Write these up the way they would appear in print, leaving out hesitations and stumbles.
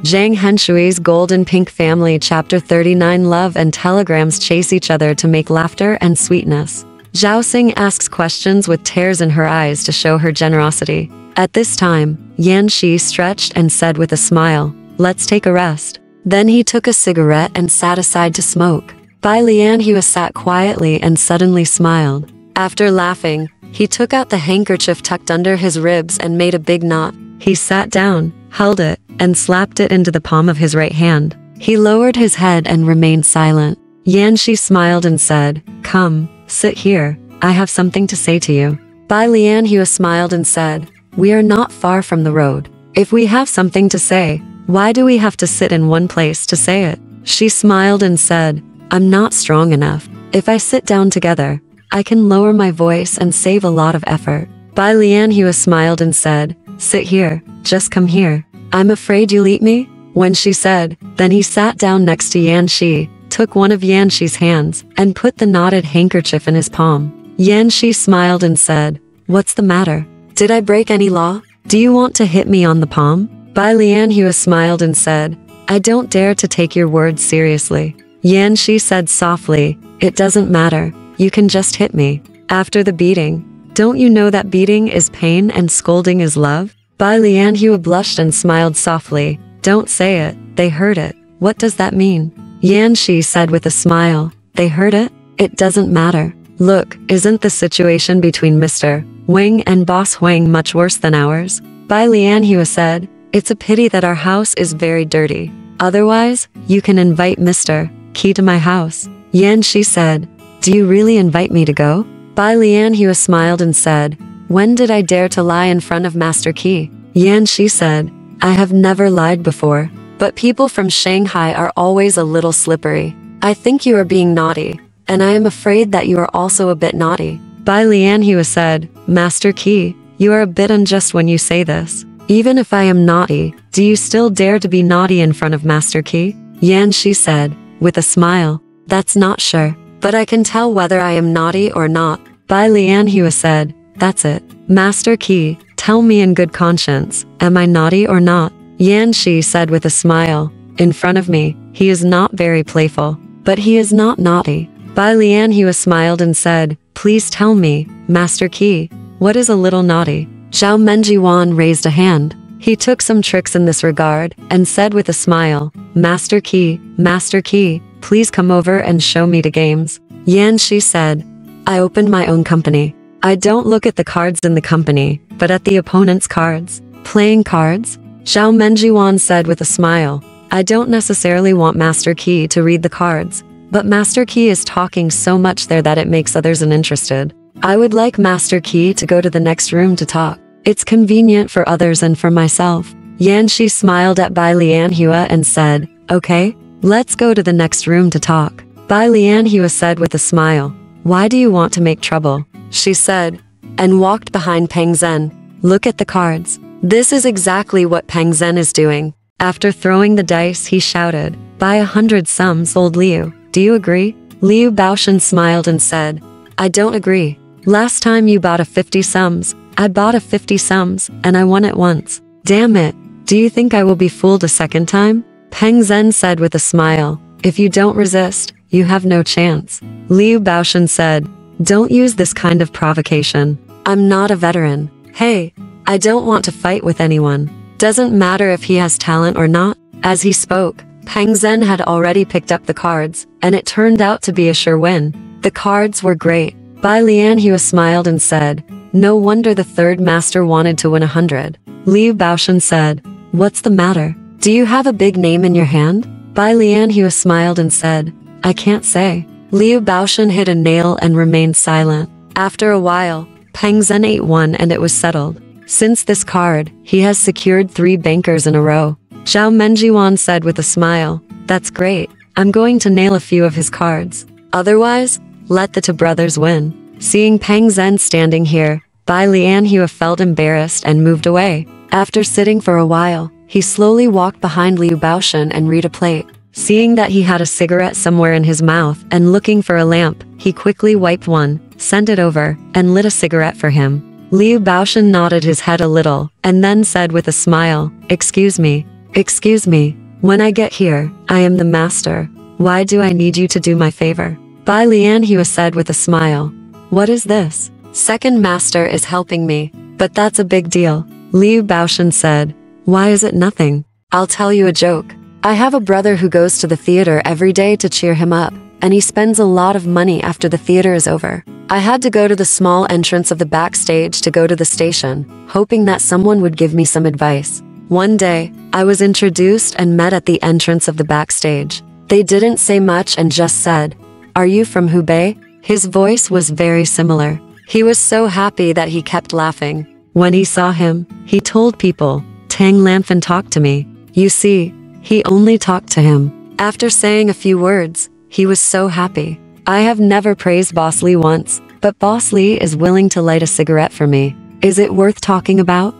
Zhang Henshui's Gold and Pink Family Chapter 39 Love and telegrams chase each other to make laughter and sweetness. Zhao Xing asks questions with tears in her eyes to show her generosity. At this time, Yanxi stretched and said with a smile, "Let's take a rest." Then he took a cigarette and sat aside to smoke. Bai Lianhua sat quietly and suddenly smiled. After laughing, he took out the handkerchief tucked under his ribs and made a big knot. He sat down, held it, and slapped it into the palm of his right hand. He lowered his head and remained silent. Yanxi smiled and said, "Come, sit here, I have something to say to you." Bai Lianhua smiled and said, "We are not far from the road. If we have something to say, why do we have to sit in one place to say it?" She smiled and said, "I'm not strong enough. If I sit down together, I can lower my voice and save a lot of effort." Bai Lianhua smiled and said, "Sit here, just come here. I'm afraid you'll eat me?" When she said, then he sat down next to Yanxi, took one of Yanxi's hands, and put the knotted handkerchief in his palm. Yanxi smiled and said, "What's the matter? Did I break any law? Do you want to hit me on the palm?" Bai Lianhua smiled and said, "I don't dare to take your words seriously." Yanxi said softly, "It doesn't matter, you can just hit me." After the beating, "Don't you know that beating is pain and scolding is love?" Bai Lianhua blushed and smiled softly, "Don't say it, they heard it. What does that mean?" Yanxi said with a smile, "They heard it? It doesn't matter. Look, isn't the situation between Mr. Wang and Boss Wang much worse than ours?" Bai Lianhua said, "It's a pity that our house is very dirty. Otherwise, you can invite Mr. Qi to my house." Yanxi said, "Do you really invite me to go?" Bai Lianhua smiled and said, "When did I dare to lie in front of Master Qi?" Yanxi said, "I have never lied before, but people from Shanghai are always a little slippery. I think you are being naughty, and I am afraid that you are also a bit naughty." Bai Lianhua said, "Master Qi, you are a bit unjust when you say this. Even if I am naughty, do you still dare to be naughty in front of Master Qi?" Yanxi said, with a smile, "That's not sure, but I can tell whether I am naughty or not." Bai Lianhua said, "That's it. Master Qi, tell me in good conscience, am I naughty or not?" Yanxi said with a smile, "In front of me, he is not very playful, but he is not naughty." Bai Lianhua smiled and said, "Please tell me, Master Qi, what is a little naughty?" Zhao Menjiwan raised a hand. He took some tricks in this regard, and said with a smile, Master Qi, please come over and show me the games." Yanxi said, "I opened my own company. I don't look at the cards in the company, but at the opponent's cards." "Playing cards?" Zhao Menjiwan said with a smile, "I don't necessarily want Master Qi to read the cards, but Master Qi is talking so much there that it makes others uninterested. I would like Master Qi to go to the next room to talk. It's convenient for others and for myself." Yanxi smiled at Bai Lianhua and said, "Okay, let's go to the next room to talk." Bai Lianhua said with a smile, "Why do you want to make trouble?" She said, and walked behind Peng Zhen. "Look at the cards. This is exactly what Peng Zhen is doing." After throwing the dice, he shouted, "Buy 100 sums, old Liu. Do you agree?" Liu Baoshan smiled and said, "I don't agree. Last time you bought a 50 sums, I bought a 50 sums, and I won it once. Damn it, do you think I will be fooled a second time?" Peng Zhen said with a smile, "If you don't resist, you have no chance." Liu Baoshan said, "Don't use this kind of provocation. I'm not a veteran. Hey, I don't want to fight with anyone. Doesn't matter if he has talent or not." As he spoke, Peng Zhen had already picked up the cards, and it turned out to be a sure win. The cards were great. Bai Lianhua smiled and said, "No wonder the third master wanted to win 100. Liu Baoshan said, "What's the matter? Do you have a big name in your hand?" Bai Lianhua smiled and said, "I can't say." Liu Baoshan hit a nail and remained silent. After a while, Peng Zhen ate one and it was settled. Since this card, he has secured 3 bankers in a row. Zhao Menjiwan said with a smile, "That's great. I'm going to nail a few of his cards. Otherwise, let the two brothers win." Seeing Peng Zhen standing here, Bai Lianhua felt embarrassed and moved away. After sitting for a while, he slowly walked behind Liu Baoshan and read a plate. Seeing that he had a cigarette somewhere in his mouth and looking for a lamp, he quickly wiped one, sent it over, and lit a cigarette for him. Liu Baoshan nodded his head a little, and then said with a smile, "Excuse me, Excuse me, when I get here, I am the master. Why do I need you to do my favor? Bai Lianhua said with a smile. What is this? Second master is helping me, but that's a big deal. Liu Baoshan said. Why is it nothing? I'll tell you a joke. I have a brother who goes to the theater every day to cheer him up, and he spends a lot of money after the theater is over. I had to go to the small entrance of the backstage to go to the station, hoping that someone would give me some advice. One day, I was introduced and met at the entrance of the backstage. They didn't say much and just said, "Are you from Hubei?" His voice was very similar. He was so happy that he kept laughing. When he saw him, he told people, Tang Lanfan talked to me. You see, he only talked to him. After saying a few words, he was so happy. I have never praised Boss Li once, but Boss Li is willing to light a cigarette for me. Is it worth talking about?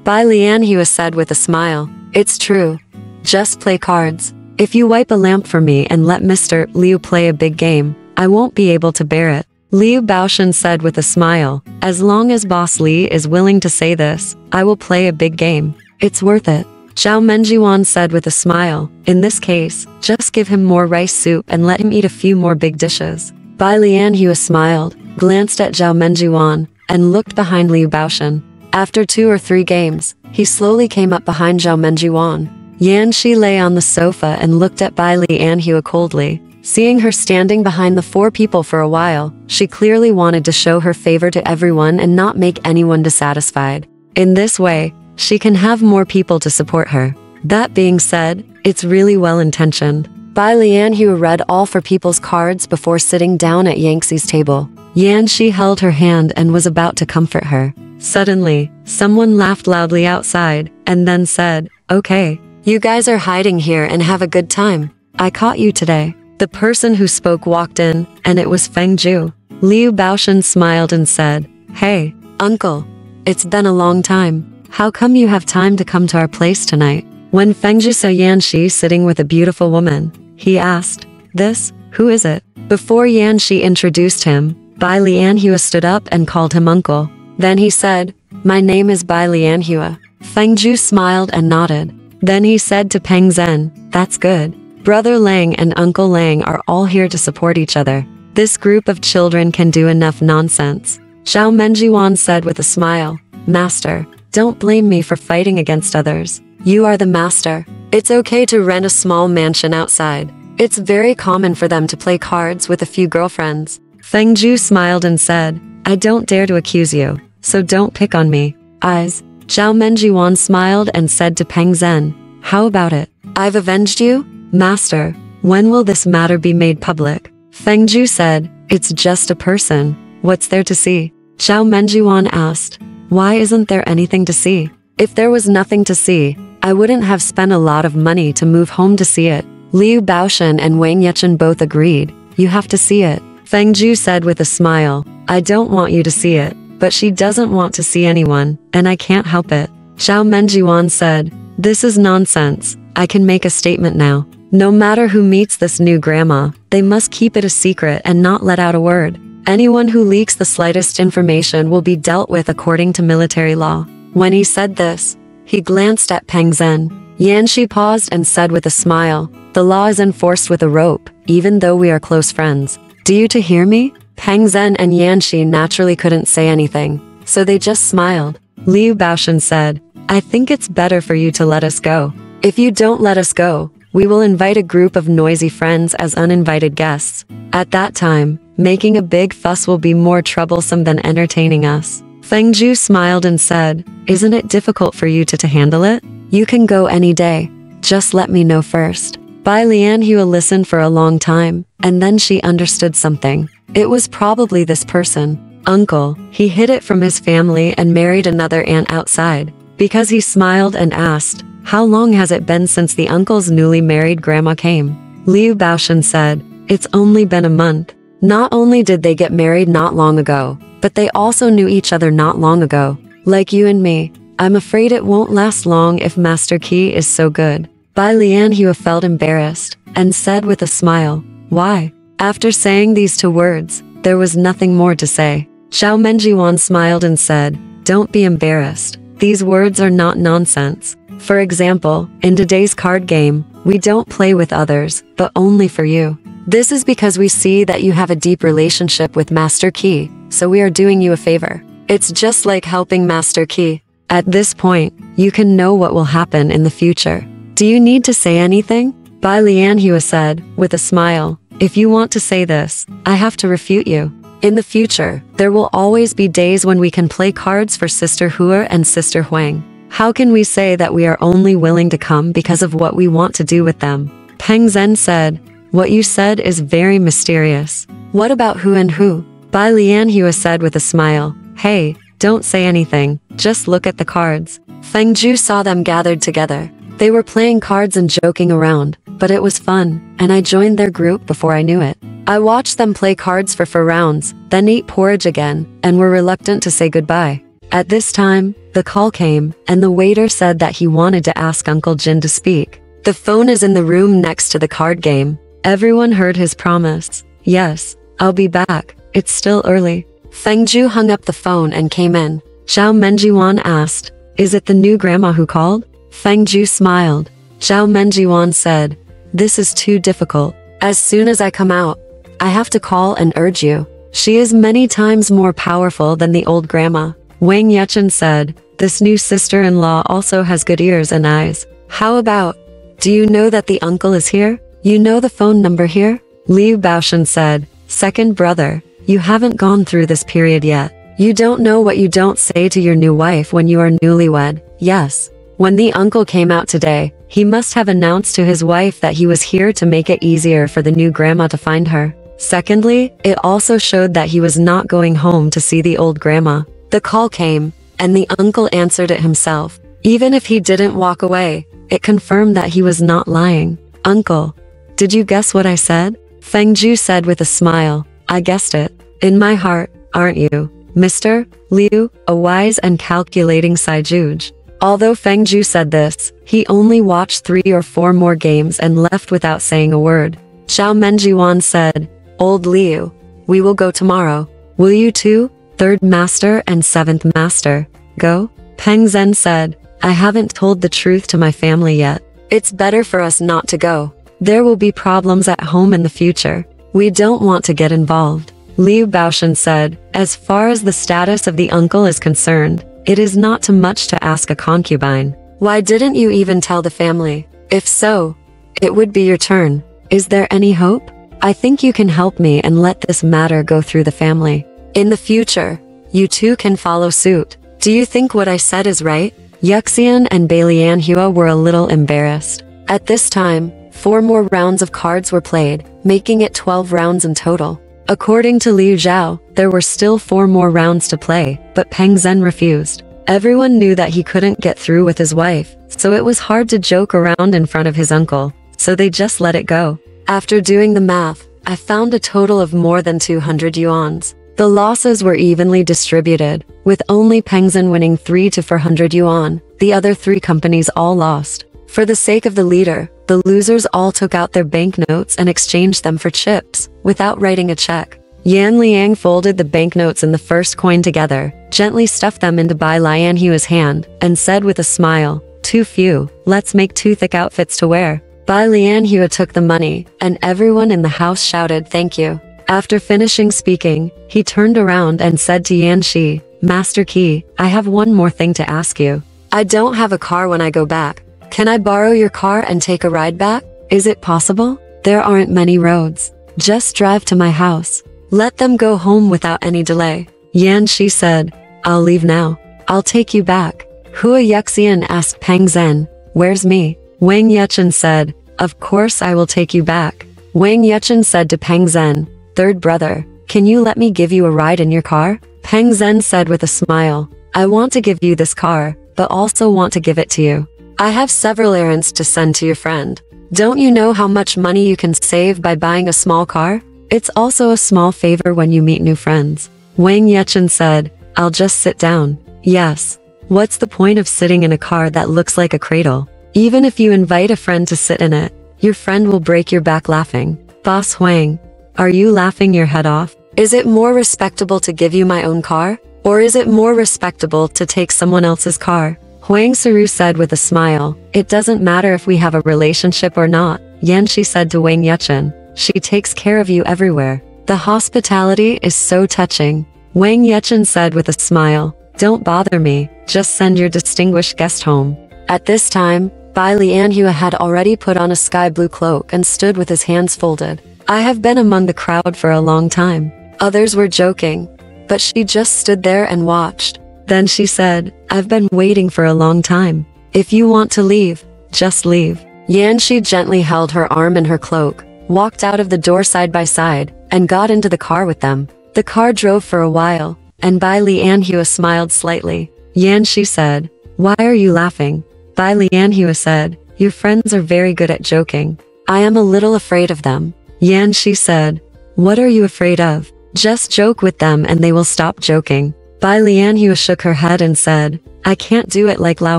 Bai Lianhua said with a smile. It's true. Just play cards. If you wipe a lamp for me and let Mr. Liu play a big game, I won't be able to bear it. Liu Baoshan said with a smile. As long as Boss Li is willing to say this, I will play a big game. It's worth it. Zhao Menjiwan said with a smile. In this case, just give him more rice soup and let him eat a few more big dishes. Bai Lianhua smiled, glanced at Zhao Menjiwan, and looked behind Liu Baoshan. After 2 or 3 games, he slowly came up behind Zhao Menjiwan. Yanxi lay on the sofa and looked at Bai Lianhua coldly. Seeing her standing behind the 4 people for a while, she clearly wanted to show her favor to everyone and not make anyone dissatisfied. In this way, she can have more people to support her. That being said, it's really well-intentioned. Bai Lianhua read all 4 people's cards before sitting down at Yanxi's table. Yanxi held her hand and was about to comfort her. Suddenly, someone laughed loudly outside, and then said, Okay, you guys are hiding here and have a good time. I caught you today. The person who spoke walked in, and it was Feng Zhu. Liu Baoshan smiled and said, Hey, uncle. It's been a long time. How come you have time to come to our place tonight? When Feng Zhu saw Yanxi sitting with a beautiful woman, he asked, This, who is it? Before Yanxi introduced him, Bai Lianhua stood up and called him uncle. Then he said, My name is Bai Lianhua. Feng Zhu smiled and nodded. Then he said to Peng Zhen, That's good. Brother Leng and Uncle Leng are all here to support each other. This group of children can do enough nonsense. Zhao Menjiwan said with a smile, Master, don't blame me for fighting against others. You are the master. It's okay to rent a small mansion outside. It's very common for them to play cards with a few girlfriends. Feng Zhu smiled and said, I don't dare to accuse you, so don't pick on me. Eyes. Zhao Menjiwan smiled and said to Peng Zhen, How about it? I've avenged you? Master, when will this matter be made public? Feng Zhu said, It's just a person. What's there to see? Zhao Menjiwan asked, Why isn't there anything to see? If there was nothing to see, I wouldn't have spent a lot of money to move home to see it. Liu Baoshan and Wang Yechen both agreed, You have to see it. Feng Zhu said with a smile, I don't want you to see it, but she doesn't want to see anyone, and I can't help it. Zhao Menjiwan said, This is nonsense. I can make a statement now. No matter who meets this new grandma, they must keep it a secret and not let out a word. Anyone who leaks the slightest information will be dealt with according to military law. When he said this, he glanced at Peng Zhen. Yanxi paused and said with a smile, The law is enforced with a rope, even though we are close friends. Do you to hear me? Peng Zhen and Yanxi naturally couldn't say anything, so they just smiled. Liu Baoshan said, I think it's better for you to let us go. If you don't let us go, we will invite a group of noisy friends as uninvited guests. At that time, making a big fuss will be more troublesome than entertaining us. Feng Zhu smiled and said, Isn't it difficult for you to handle it? You can go any day. Just let me know first. Bai Lianhua listened for a long time, and then she understood something. It was probably this person. Uncle. He hid it from his family and married another aunt outside. Because he smiled and asked, How long has it been since the uncle's newly married grandma came? Liu Baoshan said, It's only been a month. Not only did they get married not long ago, but they also knew each other not long ago. Like you and me, I'm afraid it won't last long if Master Qi is so good. Bai Lianhua felt embarrassed, and said with a smile, Why? After saying these 2 words, there was nothing more to say. Zhao Menjiwan smiled and said, Don't be embarrassed. These words are not nonsense. For example, in today's card game, we don't play with others, but only for you. This is because we see that you have a deep relationship with Master Qi, so we are doing you a favor. It's just like helping Master Qi. At this point, you can know what will happen in the future. Do you need to say anything? Bai Lianhua said, with a smile. If you want to say this, I have to refute you. In the future, there will always be days when we can play cards for Sister Hua and Sister Huang. How can we say that we are only willing to come because of what we want to do with them? Peng Zhen said, what you said is very mysterious. What about Hu and Hu? Bai Lianhua said with a smile, hey, don't say anything, just look at the cards. Feng Zhu saw them gathered together. They were playing cards and joking around, but it was fun, and I joined their group before I knew it. I watched them play cards for 4 rounds, then ate porridge again, and were reluctant to say goodbye. At this time, the call came, and the waiter said that he wanted to ask Uncle Jin to speak. The phone is in the room next to the card game. Everyone heard his promise. Yes, I'll be back. It's still early. Feng Zhu hung up the phone and came in. Zhao Menjiwan asked, is it the new grandma who called? Feng Zhu smiled. Zhao Menjiwan said, this is too difficult. As soon as I come out, I have to call and urge you. She is many times more powerful than the old grandma. Wang Yechen said, this new sister-in-law also has good ears and eyes. How about, do you know that the uncle is here? You know the phone number here? Liu Baoshan said, second brother, you haven't gone through this period yet. You don't know what you don't say to your new wife when you are newlywed. Yes. When the uncle came out today, he must have announced to his wife that he was here to make it easier for the new grandma to find her. Secondly, it also showed that he was not going home to see the old grandma. The call came, and the uncle answered it himself. Even if he didn't walk away, it confirmed that he was not lying. Uncle, did you guess what I said? Feng Zhu said with a smile. I guessed it. In my heart, aren't you, Mr. Liu, a wise and calculating Saijuj? Although Feng Zhu said this, he only watched 3 or 4 more games and left without saying a word. Zhao Menjiwan said, Old Liu, we will go tomorrow. Will you too, 3rd Master and 7th Master, go? Peng Zhen said, I haven't told the truth to my family yet. It's better for us not to go. There will be problems at home in the future. We don't want to get involved. Liu Baoshan said, as far as the status of the uncle is concerned, it is not too much to ask a concubine. Why didn't you even tell the family? If so, it would be your turn. Is there any hope? I think you can help me and let this matter go through the family. In the future, you too can follow suit. Do you think what I said is right? Yuxian and Beilianhua were a little embarrassed. At this time, 4 more rounds of cards were played, making it 12 rounds in total. According to Liu Zhao, there were still 4 more rounds to play, but Peng Zhen refused. Everyone knew that he couldn't get through with his wife, so it was hard to joke around in front of his uncle, so they just let it go. After doing the math, I found a total of more than 200 yuans. The losses were evenly distributed, with only Peng Zhen winning 3 to 400 yuan. The other 3 companies all lost. For the sake of the leader, the losers all took out their banknotes and exchanged them for chips, without writing a check. Yan Liang folded the banknotes in the first coin together, gently stuffed them into Bai Lianhua's hand, and said with a smile, too few, let's make 2 thick outfits to wear. Bai Lianhua took the money, and everyone in the house shouted thank you. After finishing speaking, he turned around and said to Yanxi, Master Qi, I have one more thing to ask you. I don't have a car when I go back. Can I borrow your car and take a ride back? Is it possible? There aren't many roads. Just drive to my house. Let them go home without any delay. Yanxi said, I'll leave now. I'll take you back. Hua Yuxian asked Peng Zhen, where's me? Wang Yechen said, of course I will take you back. Wang Yechen said to Peng Zhen, 3rd brother, can you let me give you a ride in your car? Peng Zhen said with a smile, I want to give you this car, but also want to give it to you. I have several errands to send to your friend. Don't you know how much money you can save by buying a small car? It's also a small favor when you meet new friends. Wang Yechen said, I'll just sit down. Yes. What's the point of sitting in a car that looks like a cradle? Even if you invite a friend to sit in it, your friend will break your back laughing. Boss Huang, are you laughing your head off? Is it more respectable to give you my own car? Or is it more respectable to take someone else's car? Huang Saru said with a smile. It doesn't matter if we have a relationship or not, Yanxi said to Wang Yechen. She takes care of you everywhere. The hospitality is so touching. Wang Yechen said with a smile. Don't bother me, just send your distinguished guest home. At this time, Bai Lianhua had already put on a sky blue cloak and stood with his hands folded. I have been among the crowd for a long time. Others were joking, but she just stood there and watched. Then she said, I've been waiting for a long time. If you want to leave, just leave. Yanxi gently held her arm in her cloak, walked out of the door side by side, and got into the car with them. The car drove for a while, and Bai Lianhua smiled slightly. Yanxi said, Why are you laughing? Bai Lianhua said, Your friends are very good at joking. I am a little afraid of them. Yanxi said, What are you afraid of? Just joke with them and they will stop joking. Bai Lianhua shook her head and said, I can't do it like Lao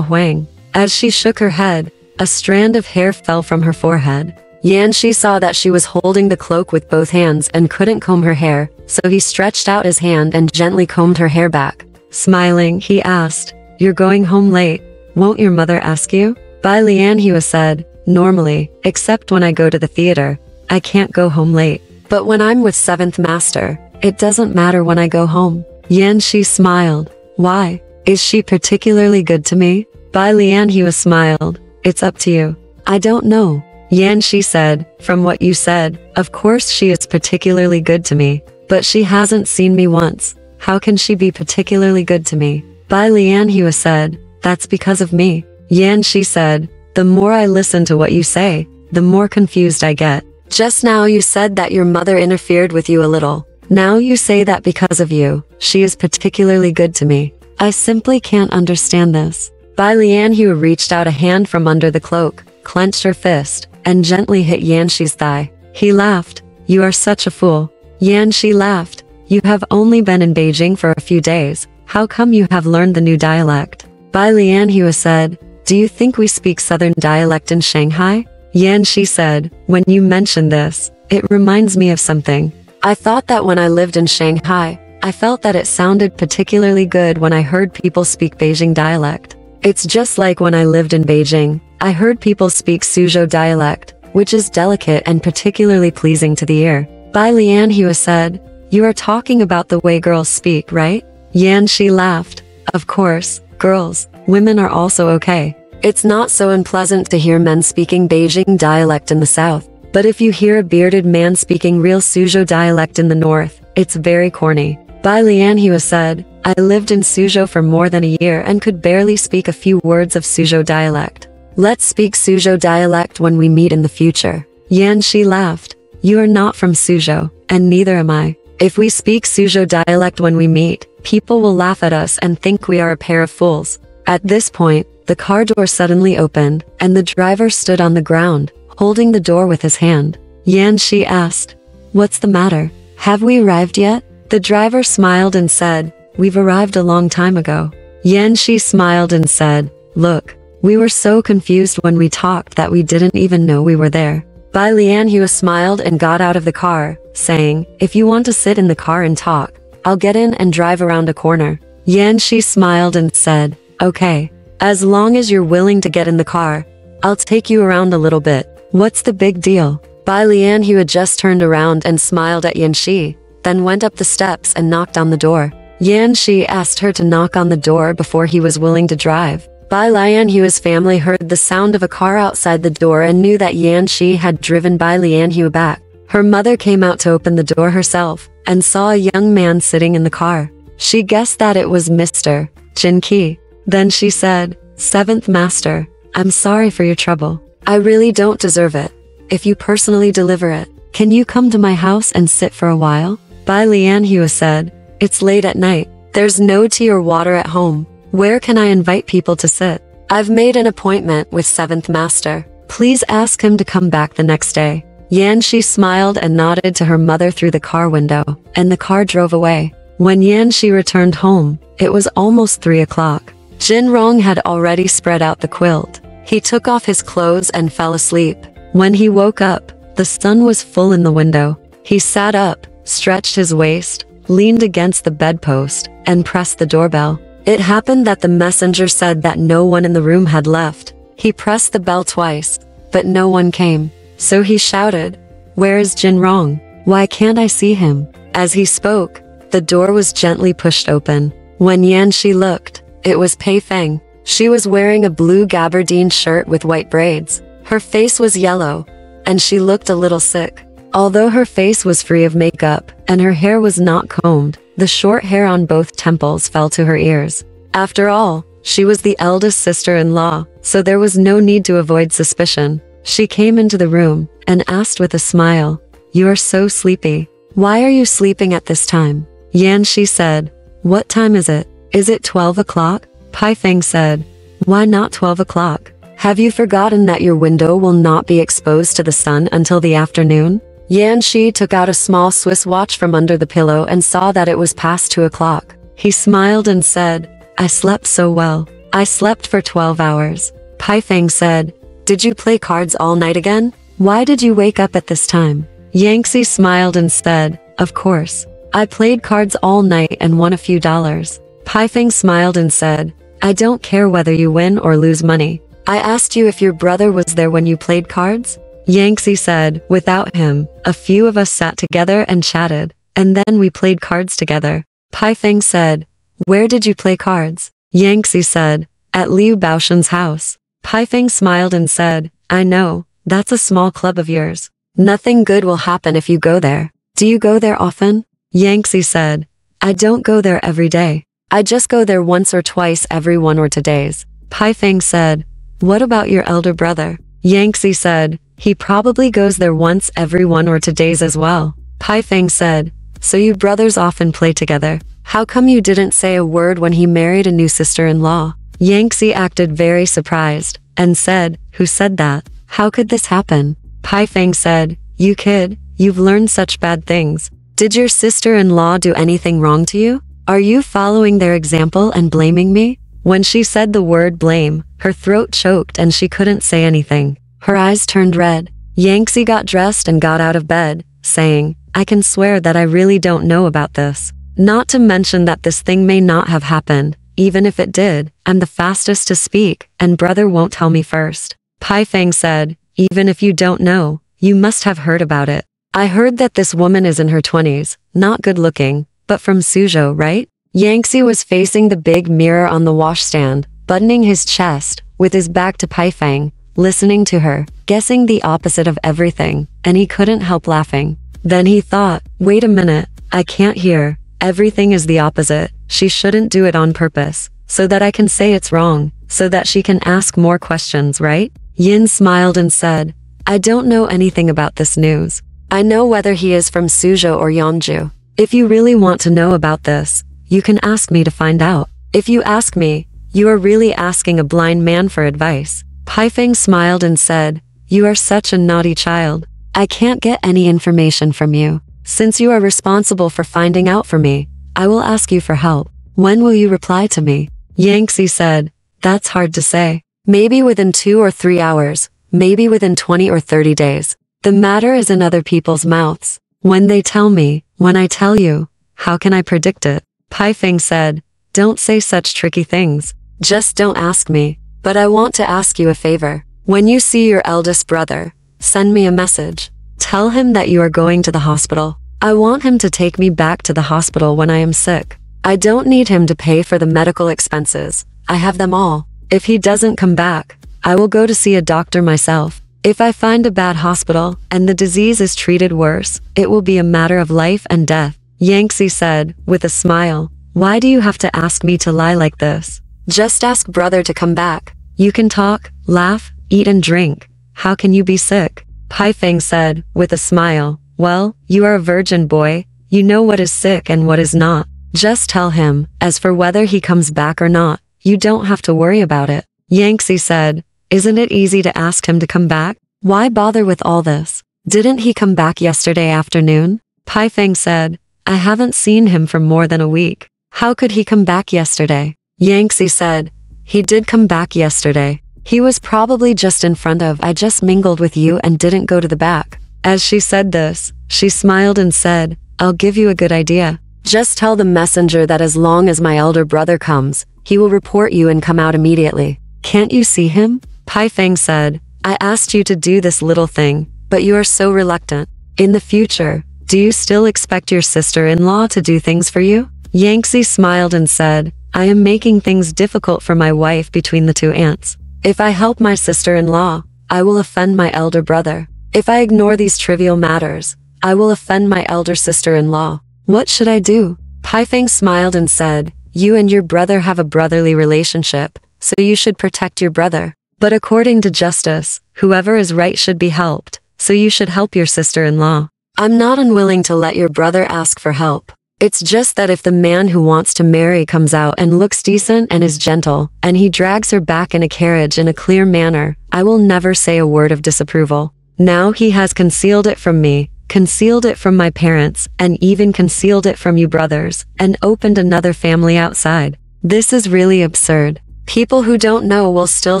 Huang. As she shook her head, a strand of hair fell from her forehead. Yanxi saw that she was holding the cloak with both hands and couldn't comb her hair, so he stretched out his hand and gently combed her hair back. Smiling, he asked, You're going home late. Won't your mother ask you? Bai Lianhua said, Normally, except when I go to the theater, I can't go home late. But when I'm with 7th Master, it doesn't matter when I go home. Yanxi smiled. Why? Is she particularly good to me? Bai Lianhua smiled. It's up to you. I don't know. Yanxi said, From what you said, of course she is particularly good to me. But she hasn't seen me once. How can she be particularly good to me? Bai Lianhua said, That's because of me. Yanxi said, The more I listen to what you say, the more confused I get. Just now you said that your mother interfered with you a little. Now you say that because of you, she is particularly good to me. I simply can't understand this. Bai Lianhua reached out a hand from under the cloak, clenched her fist, and gently hit Yanxi's thigh. He laughed. You are such a fool. Yanxi laughed. You have only been in Beijing for a few days. How come you have learned the new dialect? Bai Lianhua said, Do you think we speak southern dialect in Shanghai? Yanxi said, When you mention this, it reminds me of something. I thought that when I lived in Shanghai, I felt that it sounded particularly good when I heard people speak Beijing dialect. It's just like when I lived in Beijing, I heard people speak Suzhou dialect, which is delicate and particularly pleasing to the ear. Bai Lianhua said, You are talking about the way girls speak, right? Yanxi laughed. Of course, girls, women are also okay. It's not so unpleasant to hear men speaking Beijing dialect in the south. But if you hear a bearded man speaking real Suzhou dialect in the north, it's very corny. Bai Lianhua said, I lived in Suzhou for more than a year and could barely speak a few words of Suzhou dialect. Let's speak Suzhou dialect when we meet in the future. Yanxi laughed. You are not from Suzhou, and neither am I. If we speak Suzhou dialect when we meet, people will laugh at us and think we are a pair of fools. At this point, the car door suddenly opened, and the driver stood on the ground, holding the door with his hand. Yanxi asked, What's the matter? Have we arrived yet? The driver smiled and said, We've arrived a long time ago. Yanxi smiled and said, Look, we were so confused when we talked that we didn't even know we were there. Bai Lianhua smiled and got out of the car, saying, If you want to sit in the car and talk, I'll get in and drive around a corner. Yanxi smiled and said, Okay. As long as you're willing to get in the car, I'll take you around a little bit. What's the big deal? Bai Lianhua just turned around and smiled at Yanxi, then went up the steps and knocked on the door. Yanxi asked her to knock on the door before he was willing to drive. Bai Lianhua's family heard the sound of a car outside the door and knew that Yanxi had driven Bai Lianhua back. Her mother came out to open the door herself, and saw a young man sitting in the car. She guessed that it was Mr. Qingqiu. Then she said, 7th Master, I'm sorry for your trouble. I really don't deserve it. If you personally deliver it, can you come to my house and sit for a while? Bai Lianhua said, It's late at night. There's no tea or water at home. Where can I invite people to sit? I've made an appointment with 7th Master. Please ask him to come back the next day. Yanxi smiled and nodded to her mother through the car window, and the car drove away. When Yanxi returned home, it was almost 3 o'clock. Jin Rong had already spread out the quilt. He took off his clothes and fell asleep. When he woke up, the sun was full in the window. He sat up, stretched his waist, leaned against the bedpost, and pressed the doorbell. It happened that the messenger said that no one in the room had left. He pressed the bell twice, but no one came. So he shouted, "Where is Jin Rong? Why can't I see him?" As he spoke, the door was gently pushed open. When Yanxi looked, it was Pei Feng. She was wearing a blue gabardine shirt with white braids. Her face was yellow, and she looked a little sick. Although her face was free of makeup, and her hair was not combed, the short hair on both temples fell to her ears. After all, she was the eldest sister-in-law, so there was no need to avoid suspicion. She came into the room, and asked with a smile, "You are so sleepy. Why are you sleeping at this time?" Yanxi said, "What time is it? Is it 12 o'clock? Pei Feng said, "Why not 12 o'clock? Have you forgotten that your window will not be exposed to the sun until the afternoon?" Yanxi took out a small Swiss watch from under the pillow and saw that it was past 2 o'clock. He smiled and said, "I slept so well. I slept for 12 hours. Pei Feng said, "Did you play cards all night again? Why did you wake up at this time?" Yanxi smiled and said, "Of course. I played cards all night and won a few dollars." Pei Feng smiled and said, "I don't care whether you win or lose money. I asked you if your brother was there when you played cards?" Yanxi said, "Without him, a few of us sat together and chatted, and then we played cards together." Pei Feng said, "Where did you play cards?" Yanxi said, "At Liu Baoshen's house." Pei Feng smiled and said, "I know, that's a small club of yours. Nothing good will happen if you go there. Do you go there often?" Yanxi said, "I don't go there every day. I just go there once or twice every 1 or 2 days." Pei Feng said, "What about your elder brother?" Yanxi said, "He probably goes there once every 1 or 2 days as well." Pei Feng said, "So you brothers often play together. How come you didn't say a word when he married a new sister-in-law?" Yanxi acted very surprised, and said, "Who said that? How could this happen?" Pei Feng said, "You kid, you've learned such bad things. Did your sister-in-law do anything wrong to you? Are you following their example and blaming me?" When she said the word blame, her throat choked and she couldn't say anything. Her eyes turned red. Yanxi got dressed and got out of bed, saying, "I can swear that I really don't know about this. Not to mention that this thing may not have happened. Even if it did, I'm the fastest to speak, and brother won't tell me first." Pei Feng said, "Even if you don't know, you must have heard about it. I heard that this woman is in her 20s, not good looking, but from Suzhou, right?" Yanxi was facing the big mirror on the washstand, buttoning his chest, with his back to Pei Feng, listening to her, guessing the opposite of everything, and he couldn't help laughing. Then he thought, wait a minute, I can't hear. Everything is the opposite. She shouldn't do it on purpose, so that I can say it's wrong, so that she can ask more questions, right? Yin smiled and said, "I don't know anything about this news. I know whether he is from Suzhou or Yangju. If you really want to know about this, you can ask me to find out. If you ask me, you are really asking a blind man for advice." Pei Feng smiled and said, "You are such a naughty child. I can't get any information from you. Since you are responsible for finding out for me, I will ask you for help. When will you reply to me?" Yanxi said, "That's hard to say. Maybe within 2 or 3 hours, maybe within 20 or 30 days. The matter is in other people's mouths. When they tell me, when I tell you, how can I predict it?" Pei Feng said, "Don't say such tricky things. Just don't ask me. But I want to ask you a favor. When you see your eldest brother, send me a message. Tell him that you are going to the hospital. I want him to take me back to the hospital when I am sick. I don't need him to pay for the medical expenses. I have them all. If he doesn't come back, I will go to see a doctor myself. If I find a bad hospital, and the disease is treated worse, it will be a matter of life and death." Yanxi said, with a smile, "Why do you have to ask me to lie like this? Just ask brother to come back. You can talk, laugh, eat and drink. How can you be sick?" Pei Feng said, with a smile, "Well, you are a virgin boy. You know what is sick and what is not. Just tell him. As for whether he comes back or not, you don't have to worry about it." Yanxi said, "Isn't it easy to ask him to come back? Why bother with all this? Didn't he come back yesterday afternoon?" Pei Feng said, "I haven't seen him for more than a week. How could he come back yesterday?" Yanxi said, "He did come back yesterday. He was probably just in front of. I just mingled with you and didn't go to the back." As she said this, she smiled and said, "I'll give you a good idea. Just tell the messenger that as long as my elder brother comes, he will report you and come out immediately. Can't you see him? Pai Feng said, I asked you to do this little thing, but you are so reluctant. In the future, do you still expect your sister-in-law to do things for you? Yanxi smiled and said, I am making things difficult for my wife between the two aunts. If I help my sister-in-law, I will offend my elder brother. If I ignore these trivial matters, I will offend my elder sister-in-law. What should I do? Pai Feng smiled and said, you and your brother have a brotherly relationship, so you should protect your brother. But according to justice, whoever is right should be helped, so you should help your sister-in-law. I'm not unwilling to let your brother ask for help. It's just that if the man who wants to marry comes out and looks decent and is gentle, and he drags her back in a carriage in a clear manner, I will never say a word of disapproval. Now he has concealed it from me, concealed it from my parents, and even concealed it from you brothers, and opened another family outside. This is really absurd. People who don't know will still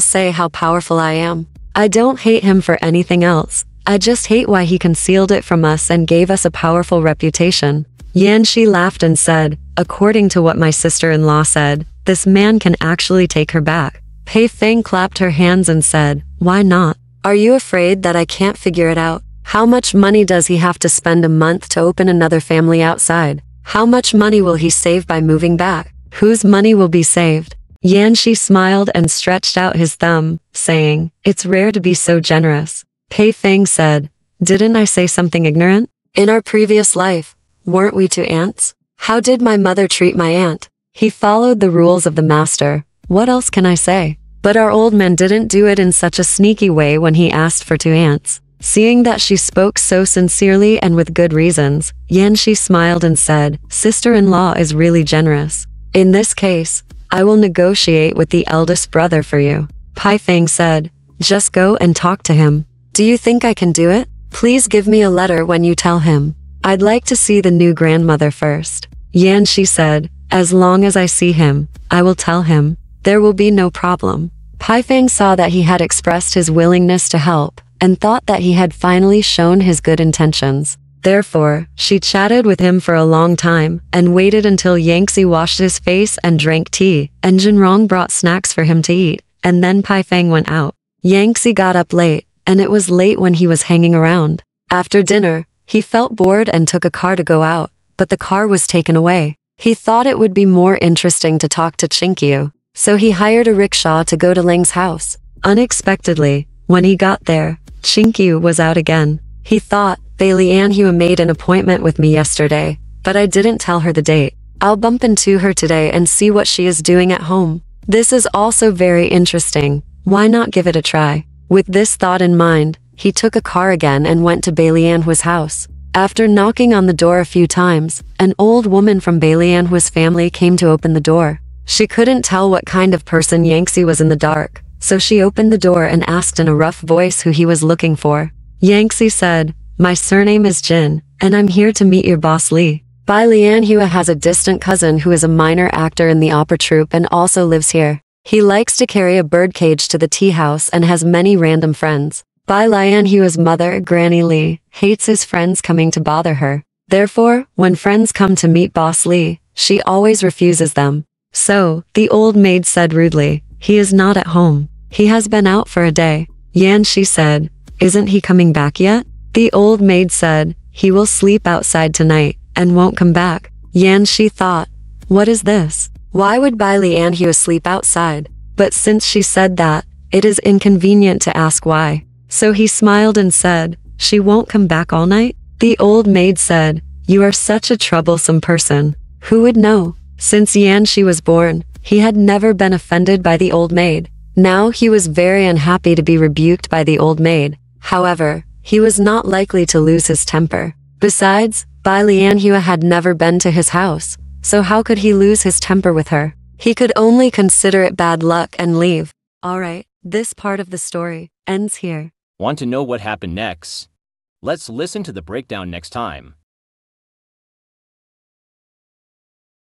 say how powerful I am. I don't hate him for anything else. I just hate why he concealed it from us and gave us a powerful reputation. Yanxi laughed and said, according to what my sister-in-law said, this man can actually take her back. Pai Feng clapped her hands and said, why not? Are you afraid that I can't figure it out? How much money does he have to spend a month to open another family outside? How much money will he save by moving back? Whose money will be saved? Yanxi smiled and stretched out his thumb, saying, it's rare to be so generous. Pai Feng said, didn't I say something ignorant? In our previous life, weren't we two aunts? How did my mother treat my aunt? He followed the rules of the master. What else can I say? But our old man didn't do it in such a sneaky way when he asked for two aunts. Seeing that she spoke so sincerely and with good reasons, Yanxi smiled and said, sister-in-law is really generous. In this case, I will negotiate with the eldest brother for you. Pai Feng said, just go and talk to him. Do you think I can do it? Please give me a letter when you tell him. I'd like to see the new grandmother first. Yanxi said, as long as I see him, I will tell him. There will be no problem. Pai Feng saw that he had expressed his willingness to help, and thought that he had finally shown his good intentions. Therefore, she chatted with him for a long time, and waited until Yanxi washed his face and drank tea, and Jinrong brought snacks for him to eat, and then Pai Feng went out. Yanxi got up late, and it was late when he was hanging around. After dinner, he felt bored and took a car to go out, but the car was taken away. He thought it would be more interesting to talk to Qingqiu, so he hired a rickshaw to go to Leng's house. Unexpectedly, when he got there, Qingqiu was out again. He thought, Yanxi made an appointment with me yesterday, but I didn't tell her the date. I'll bump into her today and see what she is doing at home. This is also very interesting. Why not give it a try? With this thought in mind, he took a car again and went to Beiyang's house. After knocking on the door a few times, an old woman from Beiyang's family came to open the door. She couldn't tell what kind of person Yanxi was in the dark, so she opened the door and asked in a rough voice who he was looking for. Yanxi said, my surname is Jin, and I'm here to meet your boss Li. Beiyang has a distant cousin who is a minor actor in the opera troupe and also lives here. He likes to carry a birdcage to the tea house and has many random friends. Beiyang's mother, Granny Li, hates his friends coming to bother her. Therefore, when friends come to meet Boss Li, she always refuses them. So, the old maid said rudely, he is not at home. He has been out for a day. Yanxi said, isn't he coming back yet? The old maid said, he will sleep outside tonight, and won't come back. Yanxi thought, what is this? Why would Beiyang sleep outside? But since she said that, it is inconvenient to ask why. So he smiled and said, she won't come back all night? The old maid said, you are such a troublesome person. Who would know? Since Yanxi was born, he had never been offended by the old maid. Now he was very unhappy to be rebuked by the old maid. However, he was not likely to lose his temper. Besides, Beiyang had never been to his house, so how could he lose his temper with her? He could only consider it bad luck and leave. Alright, this part of the story ends here. Want to know what happened next? Let's listen to the breakdown next time.